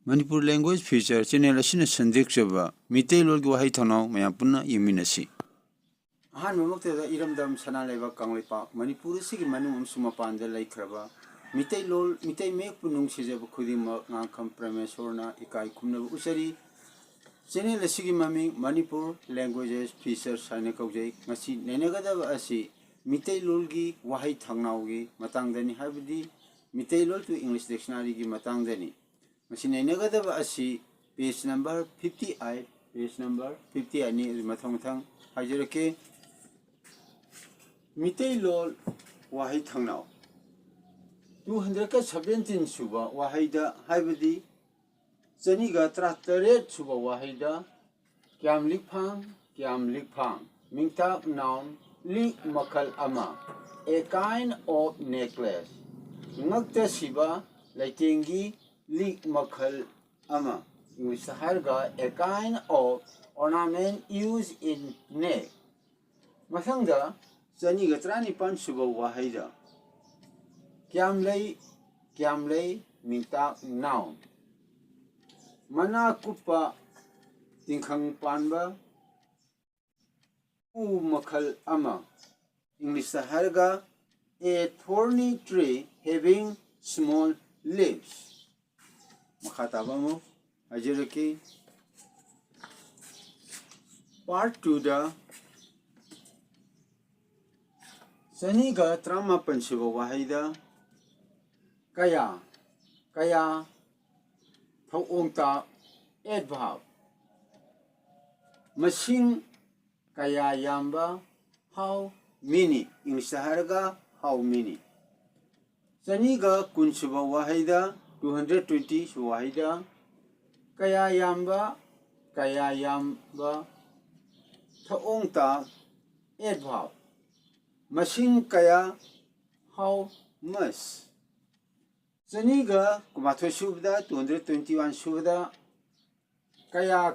Manipur language feature channel asina sandik chaba Meeteilol Waaheithangnau mayam punna yeminasi. Han mamakta iramdam sana leba kanglepa Manipur sigi manung amsuma panda laikraba Meeteilol Meetei mek punung sijaba khudima ngakam Prameshwarna ikai khumna usari channel asigi mami Manipur languages feature saina kaujai ngasi nenegadaba asi Meeteilol gi Waaheithangnau gi matangdani habdi Meeteilol to English dictionary gi matangdani machine negadaba asi page number 58 ni mathang hajarake Meeteilol Waaheithangnau 217 suba wahaida haibadi chaniga trataret suba wahaida kyam likphang mingta noun li makal ama a kind of necklace ngakta siba laitengi li makal ama English harga a kind of ornament used in neck mathangda chaniga trani pan suba wahaida kyam lay mingta noun mana kupa tingkhang panba u makal ama English harga a thorny tree having small leaves makatabamu hajaraki part 2 da saniga trama pansiba wahaida kaya thongta adverb masing kaya yamba how many English harga how many saniga kunsiba wahaida 220 wahaida kaya yamba thongta adverb masing kaya how much saniga kumatho subda 221 subda kaya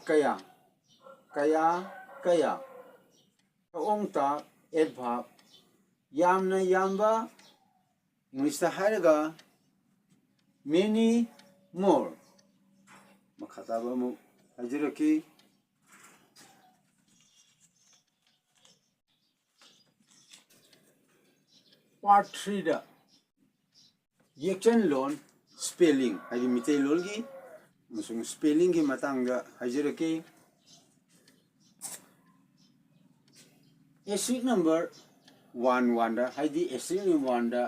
thongta adverb yamna yamba English harga many more makhataba mu hajaraki part 3 da yekchan spelling hadi Meeteilol gi musung spelling gi matangda hajaraki Esik number 1 da hadi esik number 1 da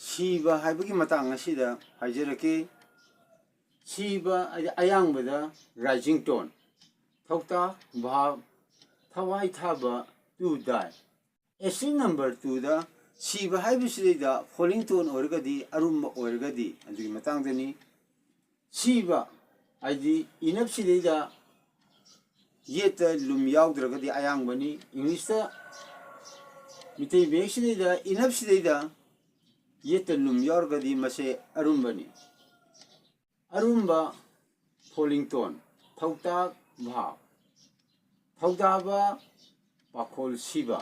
siba haibagi matang asida hajaraki siba ayang bada rising tone thokta bha thawai thaba to die esik number 2 da siba haibisida falling tone orgadi arumba orgadi adugi matangdani siba hadi inapsidida yeta lum yaudragadi ayang bani English ta Meetei beksida inapsidida yeta lum yaurgadi mase arumbani arumba falling tone thokta bha thokdaba pakhol siba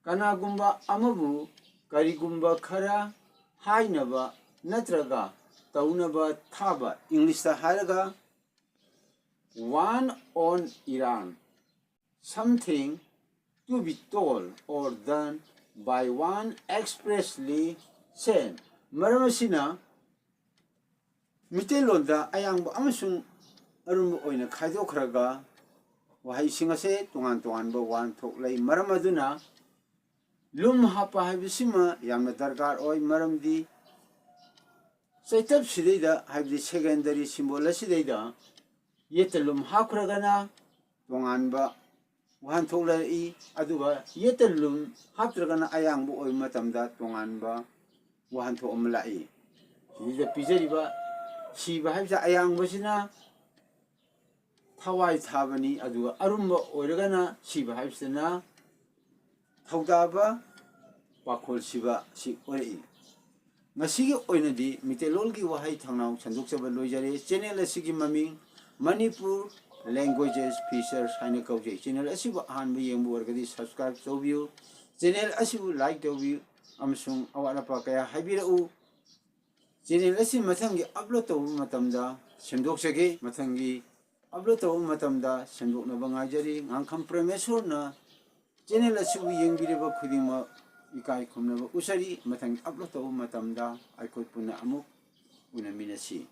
kanagumba amabu karigumba khara hainaba natraga taunaba thaba English ta haraga one on Iran something to be told or done by one expressly said maramasina Meeteilol da ayangba amasung arumba oina khaidokraga wahai singase tungan ba wan thoklai maramaduna lum hapa habisima yamna darkar oi maramdi saitab sideida habdi secondary symbol sideida yetelum hakragana tunganba wan thoklai aduga yetelum hatragana ayangbu oi matamda tunganba wan thomlai sida pijariba siba habja ayangbasina thawai thabani aduga arumba oiragana siba habsina thawdaba pakhol siba si oi ngasigi oinadi Meeteilol gi Waaheithangnau sandukchaba loijare channel asigi maming Manipur languages features haina kaujai channel asibu ahanba yengbu wargadi subscribe tawbiu channel asibu like tawbiu amsung awala pa kaya habirau channel asi mathangi upload to matamda semdok sege mathangi upload to matamda semdok na bangajari ngangkham premesur na channel asibu yengbireba khudima ikai khumna usari mathangi upload to matamda aikoi puna amuk una minasi